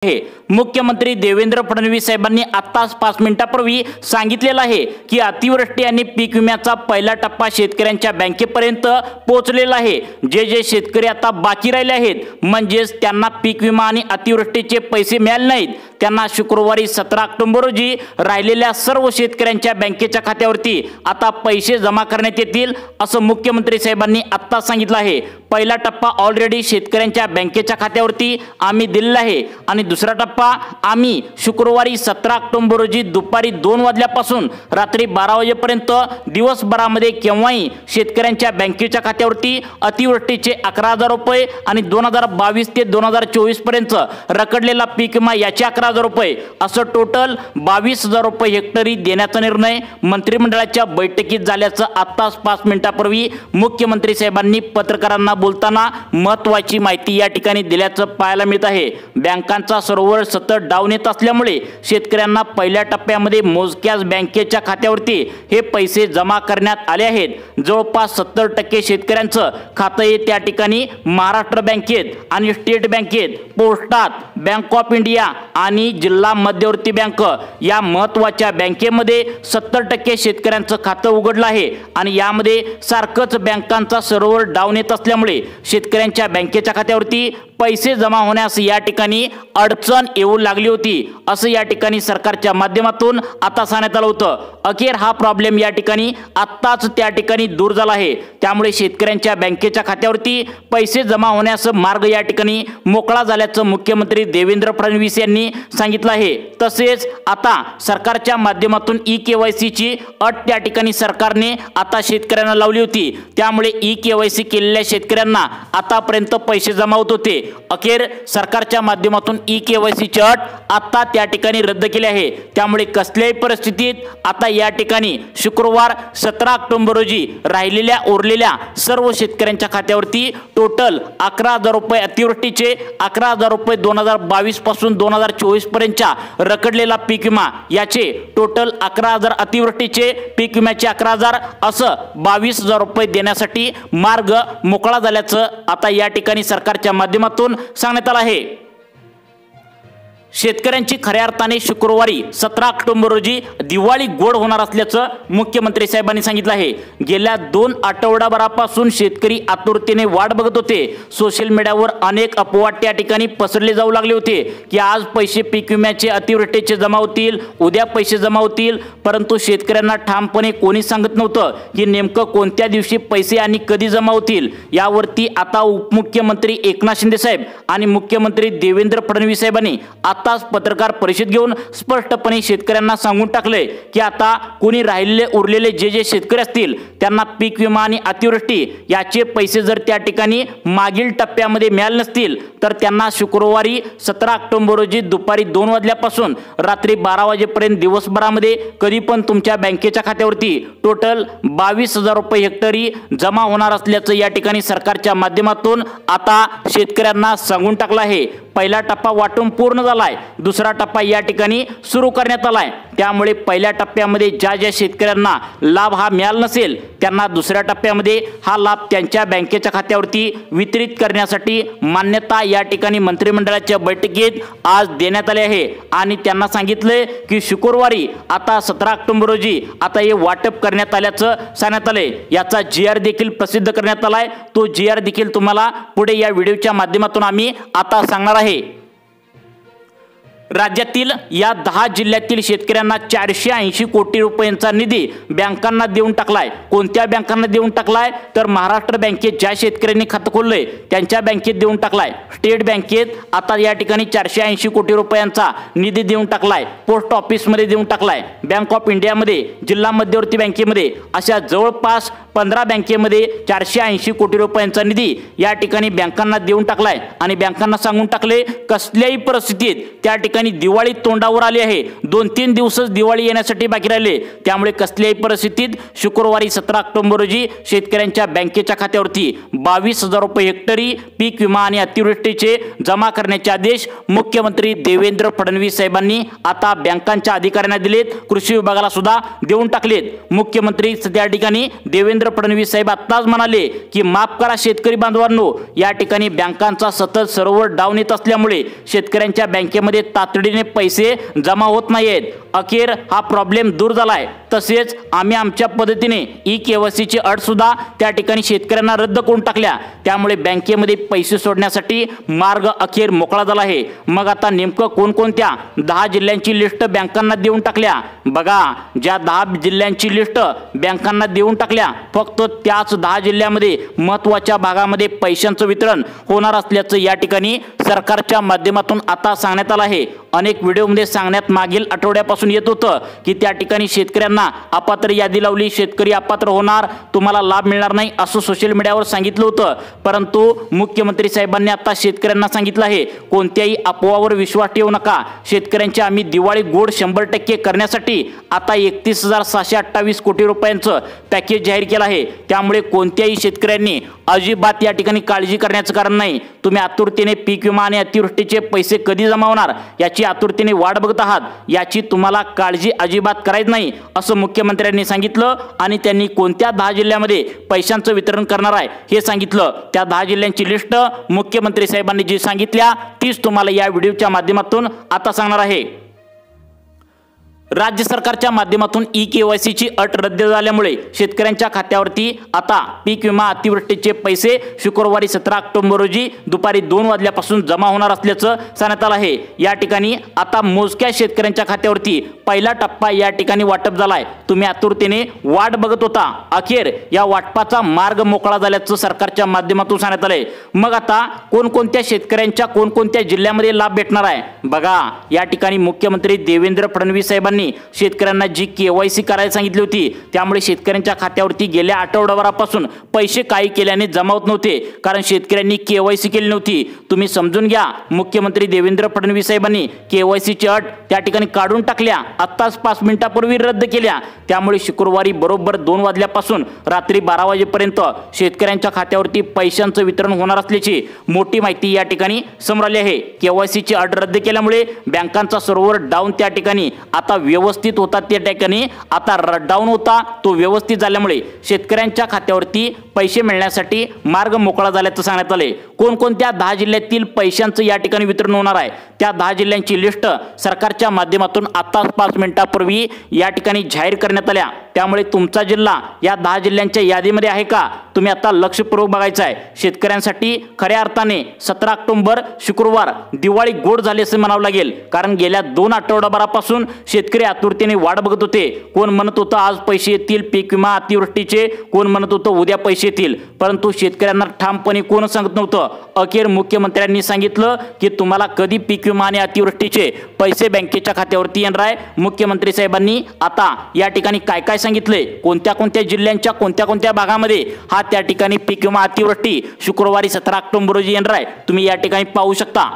आहे। मुख्यमंत्री देवेंद्र फडणवीस साहेबांनी आत्ताच 5 मिनिटांपूर्वी सांगितलेलं आहे की अतिवृष्टी आणि पीक विम्याचा पहिला टप्पा शेतकऱ्यांच्या बँकेपर्यंत पोहोचलेला आहे। जे शेतकरी आता बाकी राहिले आहेत म्हणजेच त्यांना पीक विमा आणि अतिवृष्टीचे पैसे मिळाले नाहीत त्यांना शुक्रवारी 17 ऑक्टोबर रोजी राहिलेल्या सर्व शेतकऱ्यांच्या बँकेच्या खात्यावरती आता पैसे जमा करण्यात येतील असं मुख्यमंत्री साहेबांनी आत्ता सांगितलं आहे। पहिला टप्पा ऑलरेडी शेतकऱ्यांच्या बँकेच्या खात्यावरती आम्ही दिलेला आहे आणि दुसरा टप्पा आम्ही शुक्रवारी 17 ऑक्टोबर रोजी दुपारी 2 वाजल्यापासून रात्री 12 वाजेपर्यंत दिवसभरामध्ये केव्हाही शेतकऱ्यांच्या बँकेच्या खात्यावरती अतिवृष्टीचे 11,000 रुपये आणि 2022 ते 2024 पर्यंत रखडलेला पीक विमा याचे 11,000 रुपये असं टोटल 22,000 रुपये हेक्टरी देण्याचा निर्णय मंत्रिमंडळाच्या बैठकीत झाल्याचं आत्ताच 5 मिनिटांपूर्वी मुख्यमंत्री साहेबांनी पत्रकारांना बोलताना महत्त्वाची माहिती या ठिकाणी दिल्याचं पाहायला मिळत आहे। बँकांचा सर्व्हर सतत डाऊन येत असल्यामुळे शेतकऱ्यांना पहिल्या टप्प्यामध्ये मोजक्याच बँकेच्या खात्यावरती हे पैसे जमा करण्यात आले आहेत। जवळपास 70% शेतकऱ्यांचं खातं हे त्या ठिकाणी महाराष्ट्र बँकेत आणि स्टेट बँकेत, पोस्टात, बँक ऑफ इंडिया आणि जिल्हा मध्यवर्ती बँक या महत्त्वाच्या बँकेमध्ये 70% शेतकऱ्यांचं खातं उघडलं आहे आणि यामध्ये सारखंच बँकांचा सर्व्हर डाऊन येत असल्यामुळे शेतकऱ्यांच्या बँकेच्या खात्यावरती पैसे जमा होण्यास या ठिकाणी अडचण येऊ लागली होती असं या ठिकाणी सरकारच्या माध्यमातून आता सांगण्यात आलं होतं। अखेर हा प्रॉब्लेम या ठिकाणी आत्ताच त्या ठिकाणी दूर झाला आहे। त्यामुळे शेतकऱ्यांच्या बँकेच्या खात्यावरती पैसे जमा होण्यास मार्ग या ठिकाणी मोकळा झाल्याचं मुख्यमंत्री देवेंद्र फडणवीस यांनी सांगितलं आहे। तसेच आता सरकारच्या माध्यमातून ई-केवायसी ची अट त्या ठिकाणी सरकारने आता शेतकऱ्यांना लावली होती। त्यामुळे ई-केवायसी केलेल्या शेतकऱ्यांना आतापर्यंत पैसे जमा होत होते। अखेर सरकारच्या माध्यमातून ई-केवायसी ची अट आता त्या ठिकाणी रद्द केली आहे। त्यामुळे कसल्याही परिस्थितीत आता या ठिकाणी शुक्रवार 17 ऑक्टोबर रोजी राहिलेल्या उरलेल्या सर्व शेतकऱ्यांच्या खात्यावरती टोटल 11,000 रुपये अतिवृष्टीचे, 11,000 रुपये 2022 पासून 2024 पर्यंतच्या रखडलेला पीक विमा याचे टोटल 11,000 अतिवृष्टीचे, पीक विम्याचे 11,000 असं 22,000 रुपये देण्यासाठी मार्ग मोकळा झाल्याचं आता या ठिकाणी सरकारच्या माध्यमातून सांगण्यात आलं आहे। शेतकऱ्यांची खऱ्या अर्थाने शुक्रवारी 17 ऑक्टोबर रोजी दिवाळी गोड होणार असल्याचं मुख्यमंत्री साहेबांनी सांगितलं आहे। गेल्या 2 आठवड्याभरापासून शेतकरी आतुरतेने वाट बघत होते। सोशल मीडियावर अनेक अपवाद त्या ठिकाणी पसरले जाऊ लागले होते की आज पैसे पीक विम्याचे, अतिवृष्टीचे जमा होतील, उद्या पैसे जमा होतील, परंतु शेतकऱ्यांना ठामपणे कोणी सांगत नव्हतं की नेमकं कोणत्या दिवशी पैसे आणि कधी जमा होतील। यावरती आता उपमुख्यमंत्री एकनाथ शिंदे साहेब आणि मुख्यमंत्री देवेंद्र फडणवीस साहेबांनी आताच पत्रकार परिषद घेऊन स्पष्टपणे शेतकऱ्यांना सांगून टाकले की आता कोणी राहिलेले उरलेले जे शेतकरी असतील त्यांना पीक विमा आणि अतिवृष्टी याचे पैसे जर त्या ठिकाणी मागील टप्प्यामध्ये मिळाले नसतील तर त्यांना शुक्रवारी 17 ऑक्टोबर रोजी दुपारी 2 वाजल्यापासून रात्री 12 वाजेपर्यंत दिवसभरामध्ये कधी पण तुमच्या बँकेच्या खात्यावरती टोटल 22,000 रुपये हेक्टरी जमा होणार असल्याचं या ठिकाणी सरकारच्या माध्यमातून आता शेतकऱ्यांना सांगून टाकलं आहे। पहिला टप्पा वाटून पूर्ण झालाय, दुसरा टप्पा या ठिकाणी सुरू करण्यात आलाय। त्यामुळे पहिल्या टप्प्यामध्ये ज्या शेतकऱ्यांना लाभ हा मिळाला नसेल त्यांना दुसऱ्या टप्प्यामध्ये हा लाभ त्यांच्या बँकेच्या खात्यावरती वितरित करण्यासाठी मान्यता या ठिकाणी मंत्रिमंडळाच्या बैठकीत आज देण्यात आली आहे आणि त्यांना सांगितले की शुक्रवारी आता 17 ऑक्टोबर रोजी आता हे वाटप करण्यात आल्याचं सांगण्यात आले। याचा GR देखील प्रसिद्ध करण्यात आलाय। तो GR देखील तुम्हाला पुढे या व्हिडिओच्या माध्यमातून आम्ही आता सांगणार आहे। राज्यातील या 10 जिल्ह्यातील शेतकऱ्यांना 480 कोटी रुपयांचा निधी बँकांना देऊन टाकलाय। कोणत्या बँकांना देऊन टाकलाय तर महाराष्ट्र बँकेत ज्या शेतकऱ्यांनी खातं खोललंय त्यांच्या बँकेत देऊन टाकलाय। स्टेट बँकेत आता या ठिकाणी 480 कोटी रुपयांचा निधी देऊन टाकलाय। पोस्ट ऑफिसमध्ये देऊन टाकलाय। बँक ऑफ इंडियामध्ये, जिल्हा मध्यवर्ती बँकेमध्ये अशा जवळपास 15 बँकेमध्ये 480 कोटी रुपयांचा निधी या ठिकाणी बँकांना देऊन टाकलाय आणि बँकांना सांगून टाकले कसल्याही परिस्थितीत त्या ठिकाणी दिवाळी तोंडावर आली आहे। 2-3 दिवसच दिवाळी येण्यासाठी बाकी राहिले। त्यामुळे कसल्याही परिस्थितीत शुक्रवारी 17 ऑक्टोबर रोजी शेतकऱ्यांच्या बँकेच्या खात्यावरती 22,000 रुपये हेक्टरी पीक विमा आणि अतिवृष्टीचे जमा करण्याचे आदेश मुख्यमंत्री देवेंद्र फडणवीस साहेबांनी आता बँकांच्या अधिकाऱ्यांना दिलेत, कृषी विभागाला सुद्धा देऊन टाकलेत। मुख्यमंत्री त्या ठिकाणी देवेंद्र देवेंद्र फडणवीस साहेब आत्ताच म्हणाले की माफ करा शेतकरी बांधवांनो, या ठिकाणी बँकांचा सतत सर्व्हर डाऊन येत असल्यामुळे शेतकऱ्यांच्या बँकेमध्ये तातडीने पैसे जमा होत नाहीत। अखेर हा प्रॉब्लेम दूर झालाय। तसेच आम्ही आमच्या पद्धतीने ई-केवायसीची अट सुद्धा त्या ठिकाणी शेतकऱ्यांना रद्द करून टाकल्या, त्यामुळे बँकेमध्ये पैसे सोडण्यासाठी मार्ग अखेर मोकळा झाला आहे। मग आता नेमकं कोणकोणत्या 10 जिल्ह्यांची लिस्ट बँकांना देऊन टाकल्या? बघा, ज्या 10 जिल्ह्यांची लिस्ट बँकांना देऊन टाकल्या, फक्त त्याच 10 जिल्ह्यामध्ये महत्त्वाच्या भागामध्ये पैशांचं वितरण होणार असल्याचं या ठिकाणी सरकारच्या माध्यमातून आता सांगण्यात आलं आहे। अनेक व्हिडिओमध्ये सांगण्यात मागील आठवड्यापासून येत होतं की त्या ठिकाणी शेतकऱ्यांना अपात्र यादी लावली, शेतकरी अपात्र होणार, तुम्हाला लाभ मिळणार नाही असं सोशल मीडियावर सांगितलं होतं। परंतु मुख्यमंत्री साहेबांनी आता शेतकऱ्यांना सांगितलं आहे, कोणत्याही अफवावर विश्वास ठेवू नका। शेतकऱ्यांची आम्ही दिवाळी गोड 100% करण्यासाठी आता 31,728 कोटी रुपयांचं पॅकेज जाहीर केलं आहे। त्यामुळे कोणत्याही शेतकऱ्यांनी अजिबात या ठिकाणी काळजी करण्याचं कारण नाही। तुम्ही आतुरतेने पीक विमा आणि अतिवृष्टीचे पैसे कधी जमा होणार याची आतुरतेने वाट बघत आहात, याची तुम्हाला काळजी अजिबात करायची नाही असं मुख्यमंत्र्यांनी सांगितलं। आणि त्यांनी कोणत्या 10 जिल्ह्यामध्ये पैशांचं वितरण करणार आहे हे सांगितलं। त्या 10 जिल्ह्यांची लिस्ट मुख्यमंत्री साहेबांनी जी सांगितल्या तीच तुम्हाला या व्हिडिओच्या माध्यमातून आता सांगणार आहे। राज्य सरकारच्या माध्यमातून ई-केवायसीची अट रद्द झाल्यामुळे शेतकऱ्यांच्या खात्यावरती आता पीक विमा अतिवृष्टीचे पैसे शुक्रवारी 17 ऑक्टोबर रोजी दुपारी 2 वाजल्यापासून जमा होणार असल्याचं सांगण्यात आलं आहे। या ठिकाणी आता मोजक्या शेतकऱ्यांच्या खात्यावरती पहिला टप्पा या ठिकाणी वाटप झालाय। तुम्ही आतुरतेने वाट बघत होता, अखेर या वाटपाचा मार्ग मोकळा झाल्याचं सरकारच्या माध्यमातून सांगण्यात आलंय। मग आता कोणकोणत्या शेतकऱ्यांच्या कोणकोणत्या जिल्ह्यामध्ये लाभ भेटणार आहे? बघा, या ठिकाणी मुख्यमंत्री देवेंद्र फडणवीस साहेबांनी शेतकऱ्यांना जी केवायसी करायला सांगितली होती, त्यामुळे शेतकऱ्यांच्या खात्यावरती गेल्या आठवड्याभरापासून पैसे काही केल्याने जमा होत नव्हते, कारण शेतकऱ्यांनी केवायसी केली नव्हती। तुम्ही समजून घ्या, मुख्यमंत्री देवेंद्र फडणवीस साहेबांनी केवायसीची अट त्या ठिकाणी काढून टाकल्या, आत्ताच 5 मिनिटांपूर्वी रद्द केल्या। त्यामुळे शुक्रवारी बरोबर 2 वाजल्यापासून रात्री 12 वाजेपर्यंत शेतकऱ्यांच्या खात्यावरती पैशांचं वितरण होणार असल्याची मोठी माहिती या ठिकाणी समोर आली आहे। केवायसीची अट रद्द केल्यामुळे बँकांचा सर्व्हर डाऊन त्या ठिकाणी आता व्यवस्थित होता, त्या ठिकाणी आता डाऊन होता तो व्यवस्थित झाल्यामुळे शेतकऱ्यांच्या खात्यावरती पैसे मिळण्यासाठी मार्ग मोकळा झाल्याचं सांगण्यात आले। कोणकोणत्या 10 जिल्ह्यातील पैशांचं या ठिकाणी वितरण होणार आहे त्या 10 जिल्ह्यांची लिस्ट सरकारच्या माध्यमातून आता 5 मिनिटांपूर्वी या ठिकाणी जाहीर करण्यात आल्या। त्यामुळे तुमचा जिल्हा या 10 जिल्ह्यांच्या यादीमध्ये आहे का, तुम्ही आता लक्षपूर्वक बघायचं आहे। शेतकऱ्यांसाठी खऱ्या अर्थाने 17 ऑक्टोबर शुक्रवार दिवाळी गोड झाली असं म्हणावं लागेल, कारण गेल्या 2 आठवड्याभरापासून शेतकरी आतुरतेने वाट बघत होते। कोण म्हणत होतं आज पैसे येतील पीक विमा अतिवृष्टीचे, कोण म्हणत होतं उद्या पैसे येतील, परंतु शेतकऱ्यांना ठामपणे कोण सांगत नव्हतं। अखेर मुख्यमंत्र्यांनी सांगितलं की तुम्हाला कधी पीक विमा आणि अतिवृष्टीचे पैसे बँकेच्या खात्यावरती येणार आहे। मुख्यमंत्री साहेबांनी आता या ठिकाणी काय काय सांगितले, कोणत्या कोणत्या जिल्ह्यांच्या कोणत्या कोणत्या भागामध्ये हा त्या ठिकाणी पीक विमा अतिवृष्टी शुक्रवारी 17 ऑक्टोबर रोजी येणार आहे, तुम्ही या ठिकाणी पाहू शकता।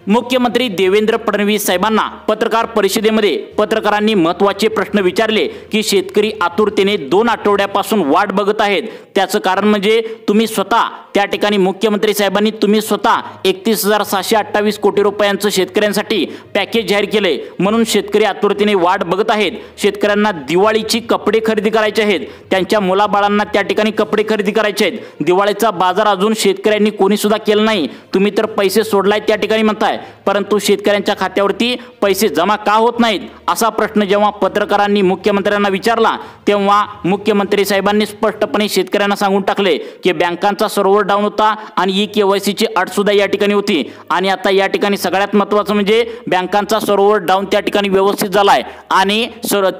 मुख्यमंत्री देवेंद्र फडणवीस साहेबांना पत्रकार परिषदेमध्ये पत्रकारांनी महत्त्वाचे प्रश्न विचारले की शेतकरी आतुरतेने 2 आठवड्यापासून वाट बघत आहेत। त्याचं कारण म्हणजे तुम्ही स्वतः त्या ठिकाणी मुख्यमंत्री साहेबांनी तुम्ही स्वतः 31,728 कोटी रुपयांचं शेतकऱ्यांसाठी पॅकेज जाहीर केले, म्हणून शेतकरी आतुरतेने वाट बघत आहेत। शेतकऱ्यांना दिवाळीची कपडे खरेदी करायचे आहेत, त्यांच्या मुलाबाळांना त्या ठिकाणी कपडे खरेदी करायचे आहेत। दिवाळीचा बाजार अजून शेतकऱ्यांनी कोणी सुद्धा केलं नाही, तुम्ही तर पैसे सोडलाय त्या ठिकाणी म्हणताय, परंतु शेतकऱ्यांच्या खात्यावरती पैसे जमा का होत नाहीत असा प्रश्न जेव्हा पत्रकारांनी मुख्यमंत्र्यांना विचारला, तेव्हा मुख्यमंत्री साहेबांनी स्पष्टपणे शेतकऱ्यांना सांगून टाकले की बँकांचा सर्व्हर डाऊन होता आणि ई-केवायसीची अट सुद्धा या ठिकाणी होती। आणि आता या ठिकाणी सगळ्यात महत्त्वाचं म्हणजे बँकांचा सर्व्हर डाऊन त्या ठिकाणी व्यवस्थित झालाय आणि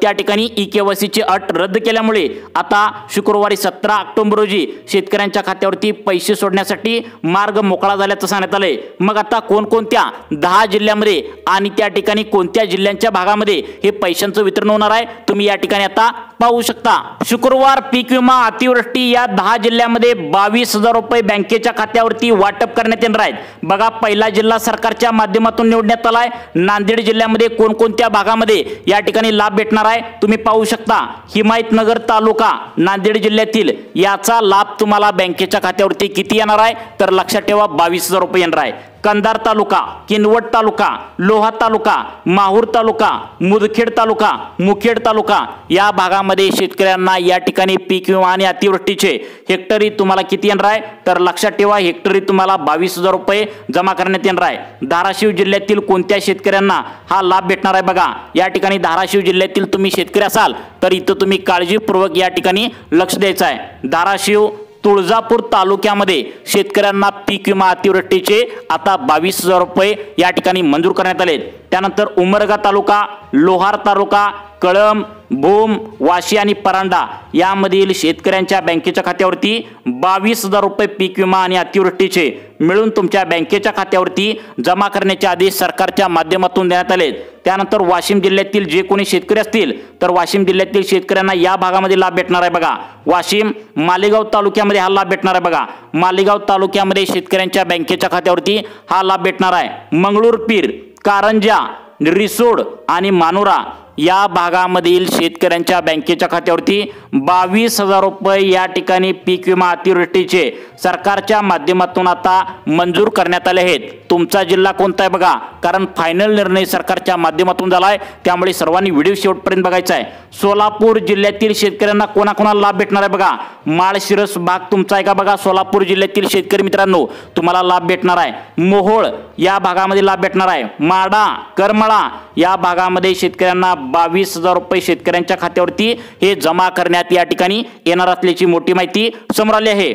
त्या ठिकाणी ई-केवायसीची अट रद्द केल्यामुळे आता शुक्रवारी 17 ऑक्टोबर रोजी शेतकऱ्यांच्या खात्यावरती पैसे सोडण्यासाठी मार्ग मोकळा झाल्याचं सांगण्यात आलंय। मग आता कोणकोणत्या 10 जिल्ह्यामध्ये आणि त्या ठिकाणी कोणत्या जिल्ह्यांच्या भागामध्ये हे पैशांचं वितरण होणार आहे तुम्ही या ठिकाणी आता पाहू शकता। शुक्रवार पीक विमा अतिवृष्टी या 10 जिल्ह्यामध्ये 22,000 रुपये बँकेच्या खात्यावरती वाटप करण्यात येणार आहेत। बघा, पहिला जिल्हा सरकारच्या माध्यमातून निवडण्यात आलाय। नांदेड जिल्ह्यामध्ये कोणकोणत्या भागामध्ये या ठिकाणी लाभ भेटणार आहे तुम्ही पाहू शकता। हिमायतनगर तालुका नांदेड जिल्ह्यातील याचा लाभ तुम्हाला बँकेच्या खात्यावरती किती येणार आहे तर लक्षात ठेवा 22,000 रुपये येणार आहे। कंधार तालुका, किनवट तालुका, लोहा तालुका, माहूर तालुका, मुदखेड तालुका, मुखेड तालुका या भागामध्ये शेतकऱ्यांना या ठिकाणी पीक विमा आणि अतिवृष्टीचे हेक्टरी तुम्हाला किती येणार आहे तर लक्षात ठेवा, हेक्टरी तुम्हाला 22,000 रुपये जमा करण्यात येणार आहे। धाराशिव जिल्ह्यातील कोणत्या शेतकऱ्यांना हा लाभ भेटणार आहे बघा, या ठिकाणी धाराशिव जिल्ह्यातील तुम्ही शेतकरी असाल तर इथं तुम्ही काळजीपूर्वक या ठिकाणी लक्ष द्यायचं आहे। धाराशिव तुळजापूर तालुक्यामध्ये शेतकऱ्यांना पीक विमा अतिवृष्टीचे आता 22,000 रुपये या ठिकाणी मंजूर करण्यात आले। त्यानंतर उमरगा तालुका, लोहार तालुका, कळंब, भूम, वाशी आणि परांडा यामधील शेतकऱ्यांच्या बँकेच्या खात्यावरती 22,000 रुपये पीक विमा आणि अतिवृष्टीचे मिळून तुमच्या बँकेच्या खात्यावरती जमा करण्याचे आदेश सरकारच्या माध्यमातून देण्यात आले। त्यानंतर वाशिम जिल्ह्यातील जे कोणी शेतकरी असतील तर वाशिम जिल्ह्यातील शेतकऱ्यांना या भागामध्ये लाभ भेटणार आहे बघा। वाशिम मालेगाव तालुक्यामध्ये हा लाभ भेटणार आहे बघा। मालेगाव तालुक्यामध्ये शेतकऱ्यांच्या बँकेच्या खात्यावरती हा लाभ भेटणार आहे। मंगळूरपीर, कारंजा, रिसोड आणि मानोरा या भागामधील शेतकऱ्यांच्या बँकेच्या खात्यावरती 22,000 रुपये या ठिकाणी पीक विमा अतिवृष्टीचे सरकारच्या माध्यमातून आता मंजूर करण्यात आले आहेत। तुमचा जिल्हा कोणता आहे बघा, कारण फायनल निर्णय सरकारच्या माध्यमातून झाला आहे, त्यामुळे सर्वांनी व्हिडिओ शेवटपर्यंत बघायचा आहे। सोलापूर जिल्ह्यातील शेतकऱ्यांना कोणाकोणाला लाभ भेटणार आहे बघा, माळशिरस भाग तुमचा आहे का बघा, सोलापूर जिल्ह्यातील शेतकरी मित्रांनो तुम्हाला लाभ भेटणार आहे। मोहोळ या भागामध्ये लाभ भेटणार आहे। माडा, करमळा या भागामध्ये शेतकऱ्यांना 22,000 रुपये शेतकऱ्यांच्या खात्यावरती हे जमा करण्यात या ठिकाणी येणार असल्याची मोठी माहिती समोर आली आहे।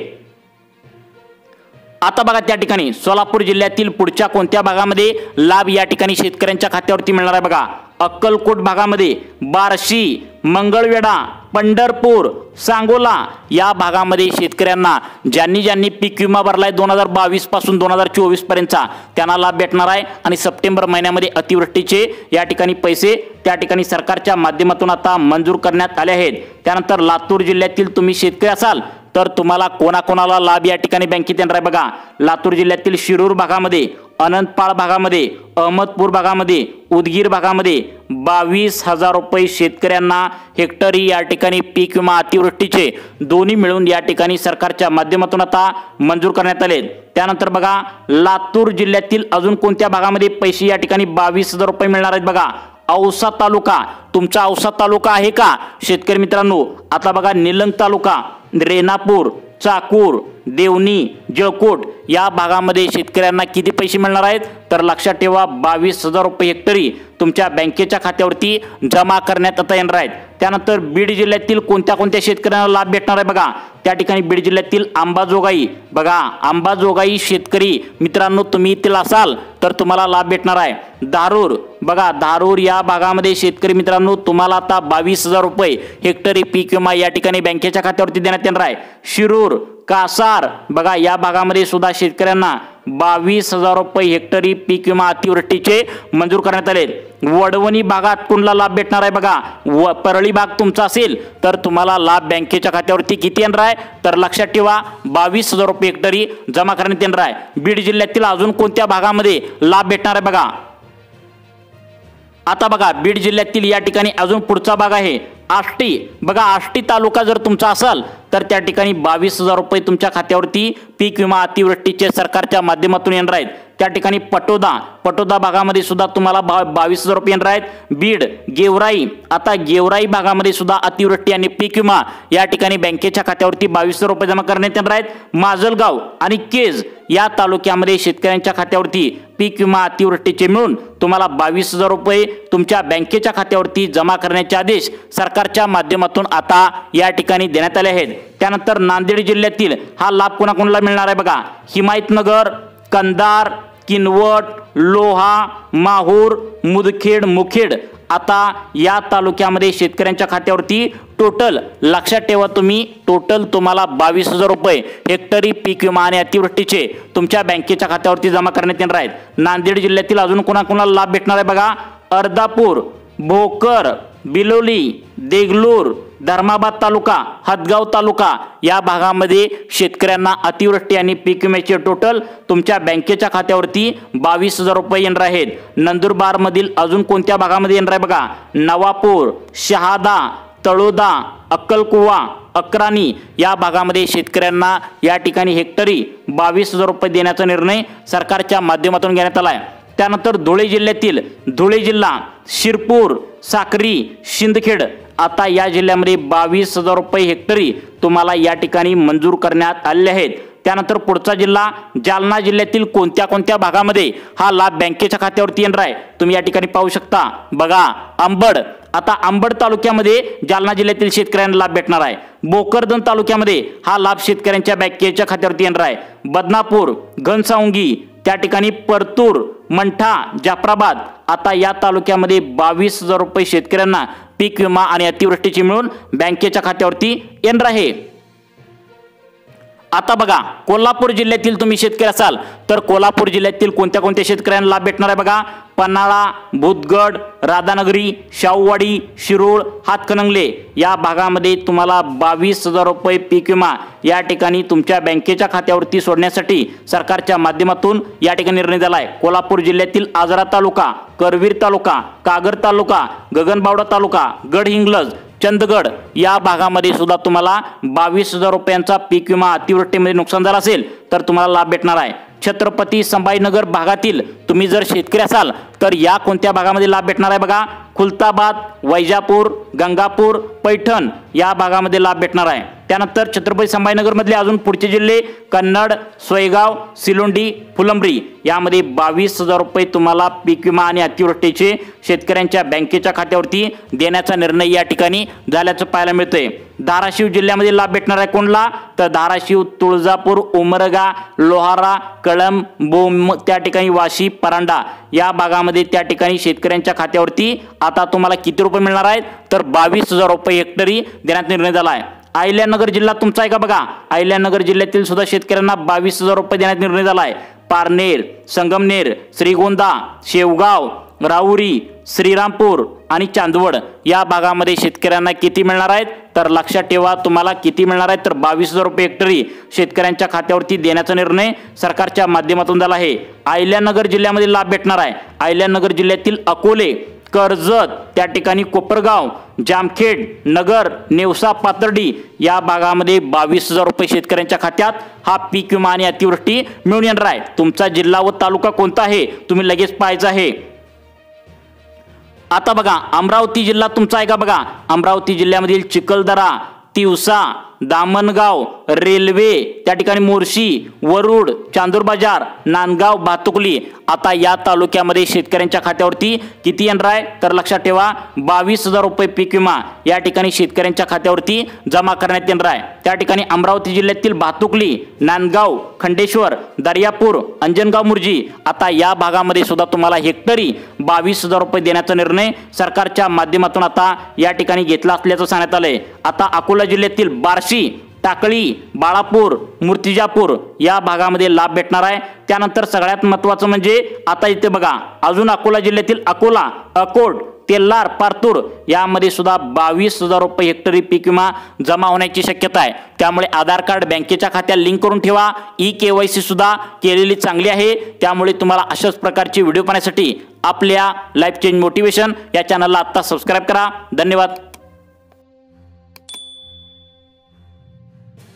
आता बघा त्या ठिकाणी सोलापूर जिल्ह्यातील पुढच्या कोणत्या भागामध्ये लाभ या ठिकाणी शेतकऱ्यांच्या खात्यावरती मिळणार आहे बघा। अक्कलकोट भागामध्ये बार्शी, मंगळवेढा, पंढरपूर, सांगोला या भागामध्ये शेतकऱ्यांना ज्यांनी पीक विमा भरलाय 2022 पासून 2024 पर्यंतचा त्यांना लाभ भेटणार आहे। आणि सप्टेंबर महिन्यामध्ये अतिवृष्टीचे या ठिकाणी पैसे त्या ठिकाणी सरकारच्या माध्यमातून आता मंजूर करण्यात आले आहेत। त्यानंतर लातूर जिल्ह्यातील तुम्ही शेतकरी असाल तर तुम्हाला कोणाकोणाला लाभ या ठिकाणी बँकेत येणार आहे बघा। लातूर जिल्ह्यातील शिरूर भागामध्ये, अनंतपाळ भागामध्ये, अहमदपूर भागामध्ये, उदगीर भागामध्ये 22,000 रुपये शेतकऱ्यांना हेक्टरी या ठिकाणी पीक विमा अतिवृष्टीचे दोन्ही मिळून या ठिकाणी सरकारच्या माध्यमातून आता मंजूर करण्यात आले। त्यानंतर बघा लातूर जिल्ह्यातील अजून कोणत्या भागामध्ये पैसे या ठिकाणी 22,000 रुपये मिळणार आहेत बघा। औसा तालुका, तुमचा औसा तालुका आहे का शेतकरी मित्रांनो? आता बघा निलंग तालुका, रेणापूर, चाकूर, देवणी, जळकोट या भागामध्ये शेतकऱ्यांना किती पैसे मिळणार आहेत तर लक्षात ठेवा 22,000 रुपये हेक्टरी तुमच्या बँकेच्या खात्यावरती जमा करण्यात आता येणार आहेत। त्यानंतर बीड जिल्ह्यातील कोणत्या शेतकऱ्यांना लाभ भेटणार आहे बघा, त्या ठिकाणी बीड जिल्ह्यातील अंबाजोगाई बघा, अंबाजोगाई शेतकरी मित्रांनो तुम्ही येथील असाल तर तुम्हाला लाभ भेटणार आहे। धारूर बघा, धारूर या भागामध्ये शेतकरी मित्रांनो तुम्हाला आता 22,000 रुपये हेक्टरी पीक विमा या ठिकाणी बँकेच्या खात्यावरती देण्यात येणार आहे। शिरूर, कासार बघा या भागामध्ये सुद्धा शेतकऱ्यांना 22,000 रुपये हेक्टरी पीक विमा अतिवृष्टीचे मंजूर करण्यात आले। वडवणी भागात कोणाला लाभ भेटणार आहे बघा, परळी भाग तुमचा असेल तर तुम्हाला लाभ बँकेच्या खात्यावरती किती येणार आहे तर लक्षात ठेवा 22,000 रुपये हेक्टरी जमा करण्यात येणार आहे। बीड जिल्ह्यातील अजून कोणत्या भागामध्ये लाभ भेटणार आहे बघा, आता बघा बीड जिल्ह्यातील या ठिकाणी अजून पुढचा भाग आहे आष्टी बघा। आष्टी तालुका जर तुमचा असाल तर त्या ठिकाणी 22,000 रुपये तुमच्या खात्यावरती पीक विमा अतिवृष्टीचे सरकारच्या माध्यमातून येणार आहेत। त्या ठिकाणी पटोदा भागामध्ये सुद्धा तुम्हाला 22,000 रुपये येणार आहेत। बीड, गेवराई, आता गेवराई भागामध्ये सुद्धा अतिवृष्टी आणि पीक विमा या ठिकाणी बँकेच्या खात्यावरती 22,000 रुपये जमा करण्यात येणार आहेत। माजलगाव आणि केज या तालुक्यामध्ये शेतकऱ्यांच्या खात्यावरती पीक विमा अतिवृष्टीचे मिळून तुम्हाला 22,000 रुपये तुमच्या बँकेच्या खात्यावरती जमा करण्याचे आदेश सरकारच्या माध्यमातून आता या ठिकाणी देण्यात आले आहेत। त्यानंतर नांदेड जिल्ह्यातील हा लाभ कोणाकोणाला मिळणार आहे बघा, हिमायतनगर, कंधार, किनवट, लोहा, माहूर, मुदखेड, मुखेड आता या तालुक्यामध्ये शेतकऱ्यांच्या खात्यावरती टोटल लक्षात ठेवा तुम्ही टोटल तुम्हाला 22,000 रुपये हेक्टरी पीक विमा आणि अतिवृष्टीचे तुमच्या बँकेच्या खात्यावरती जमा करण्यात येणार आहेत। नांदेड जिल्ह्यातील अजून कोणाकोणाला लाभ भेटणार आहे बघा, अर्धापूर, भोकर, बिलोली, देगलूर, धर्माबाद तालुका, हदगाव तालुका या भागामध्ये शेतकऱ्यांना अतिवृष्टी आणि पीक विम्याचे टोटल तुमच्या बँकेच्या खात्यावरती 22,000 रुपये येणार आहेत। नंदुरबार मधील अजून कोणत्या भागामध्ये येणार आहे बघा, नवापूर, शहादा, तळोदा, अक्कलकुवा, अक्राणी या भागामध्ये शेतकऱ्यांना या ठिकाणी हेक्टरी 22,000 रुपये देण्याचा निर्णय सरकारच्या माध्यमातून घेण्यात आला आहे। त्यानंतर धुळे जिल्ह्यातील धुळे जिल्हा, शिरपूर, साक्री, शिंदखेड आता या जिल्ह्यामध्ये 22,000 रुपये हेक्टरी तुम्हाला या ठिकाणी मंजूर करण्यात आलेले आहेत। त्यानंतर पुढचा जिल्हा जालना जिल्ह्यातील कोणत्या कोणत्या भागामध्ये हा लाभ बँकेच्या खात्यावरती येणार आहे तुम्ही या ठिकाणी पाहू शकता। बघा, अंबड, आता अंबड तालुक्यामध्ये जालना जिल्ह्यातील शेतकऱ्यांना लाभ भेटणार आहे। भोकरदन तालुक्यामध्ये हा लाभ शेतकऱ्यांच्या बँकेच्या खात्यावरती येणार आहे। बदनापूर, घनसावंगी, त्या ठिकाणी परतूर, मंठा, जाफराबाद आता या तालुक्यामध्ये 22,000 रुपये शेतकऱ्यांना पीक विमा आणि अतिवृष्टीची मिळून बँकेच्या खात्यावरती येणार आहे। आता बघा, कोल्हापूर जिल्ह्यातील तुम्ही शेतकरी असाल तर कोल्हापूर जिल्ह्यातील कोणत्या कोणत्या शेतकऱ्यांना लाभ भेटणार आहे बघा। पन्हाळा, भूतगड, राधानगरी, शाहूवाडी, शिरोळ, हातकणंगले या भागामध्ये तुम्हाला 22,000 रुपये पीक विमा या ठिकाणी तुमच्या बँकेच्या खात्यावरती सोडण्यासाठी सरकारच्या माध्यमातून या ठिकाणी निर्णय झाला आहे। कोल्हापूर जिल्ह्यातील आजरा तालुका, करवीर तालुका, कागद तालुका, गगनबावडा तालुका, गडहिंग्लज, चंदगड या भागामध्ये सुद्धा तुम्हाला 22,000 रुपयांचा पीक विमा अतिवृष्टीमध्ये नुकसान झालं असेल तर तुम्हाला लाभ भेटणार आहे। छत्रपती संभाजीनगर भागातील तुम्ही जर शेतकरी असाल तर या कोणत्या भागामध्ये लाभ भेटणार आहे बघा। खुलताबाद, वैजापूर, गंगापूर, पैठण या भागामध्ये लाभ भेटणार आहे। त्यानंतर छत्रपती संभाजीनगर मधले अजून पुढचे जिल्हे कन्नड, सोयगाव, सिलोंडी, फुलंब्री यामध्ये 22,000 रुपये तुम्हाला पीक विमा आणि अतिवृष्टीचे शेतकऱ्यांच्या बँकेच्या खात्यावरती देण्याचा निर्णय या ठिकाणी झाल्याचं पाहायला मिळतंय। धाराशिव जिल्ह्यामध्ये लाभ भेटणार आहे कोणला तर धाराशिव, तुळजापूर, उमरगा, लोहारा, कळंब, बोम त्या ठिकाणी वाशी, परांडा या भागामध्ये त्या ठिकाणी शेतकऱ्यांच्या खात्यावरती आता तुम्हाला किती रुपये मिळणार आहेत तर 22,000 रुपये हेक्टरी देण्यात निर्णय झाला आहे। अहिल्यानगर जिल्हा तुमचा आहे का बघा। अहिल्यानगर जिल्ह्यातील सुद्धा शेतकऱ्यांना 22,000 रुपये देण्यात निर्णय झाला आहे। पारनेर, संगमनेर, श्रीगोंदा, शेवगाव, राहुरी, श्रीरामपूर आणि चांदवड या भागामध्ये शेतकऱ्यांना किती मिळणार आहेत तर लक्षात ठेवा, तुम्हाला किती मिळणार आहेत तर 22,000 रुपये हेक्टरी शेतकऱ्यांच्या खात्यावरती देण्याचा निर्णय सरकारच्या माध्यमातून झाला आहे। अहिल्यानगर जिल्ह्यामध्ये लाभ भेटणार आहे। अहिल्यानगर जिल्ह्यातील अकोले, कर्जत, त्या ठिकाणी कोपरगाव, जामखेड, नगर, नेवसा, पाथर्डी या भागामध्ये 22,000 रुपये शेतकऱ्यांच्या खात्यात हा पीक विमा आणि अतिवृष्टी मिळून येणार आहे। तुमचा जिल्हा व तालुका कोणता आहे तुम्ही लगेच पाहायचं आहे। आता बघा, अमरावती जिल्हा तुमचा आहे का बघा। अमरावती जिल्ह्यामधील चिखलदरा, तिवसा, दामणगाव, रेल्वे, त्या ठिकाणी मोर्शी, वरुड, चांदूर बाजार, नांदगाव, भातुकली आता या तालुक्यामध्ये शेतकऱ्यांच्या खात्यावरती किती येणार आहे तर लक्षात ठेवा 22,000 रुपये पीक विमा या ठिकाणी शेतकऱ्यांच्या खात्यावरती जमा करण्यात येणार आहे। त्या ठिकाणी अमरावती जिल्ह्यातील भातुकली, नांदगाव, खंडेश्वर, दर्यापूर, अंजनगाव, मुर्जी आता या भागामध्ये सुद्धा तुम्हाला हेक्टरी 22,000 रुपये देण्याचा निर्णय सरकारच्या माध्यमातून आता या ठिकाणी घेतला असल्याचं सांगण्यात आलंय। आता अकोला जिल्ह्यातील बार्शी, टाकळी, बाळापूर, मूर्तिजापूर या भागामध्ये लाभ भेटणार आहे। त्यानंतर सगळ्यात महत्त्वाचं म्हणजे आता इथे बघा, अजून अकोला जिल्ह्यातील अकोला, अकोट, तेल्लार, पारतूर यामध्ये सुद्धा 22,000 रुपये हेक्टरी पीक विमा जमा होण्याची शक्यता आहे। त्यामुळे आधार कार्ड बँकेच्या खात्यात लिंक करून ठेवा। ई-KYC सुद्धा केलेली चांगली आहे। त्यामुळे तुम्हाला अशाच प्रकारचे व्हिडिओ पाहण्यासाठी आपल्या लाईफ चेंज मोटिवेशन या चॅनलला आता सबस्क्राईब करा। धन्यवाद।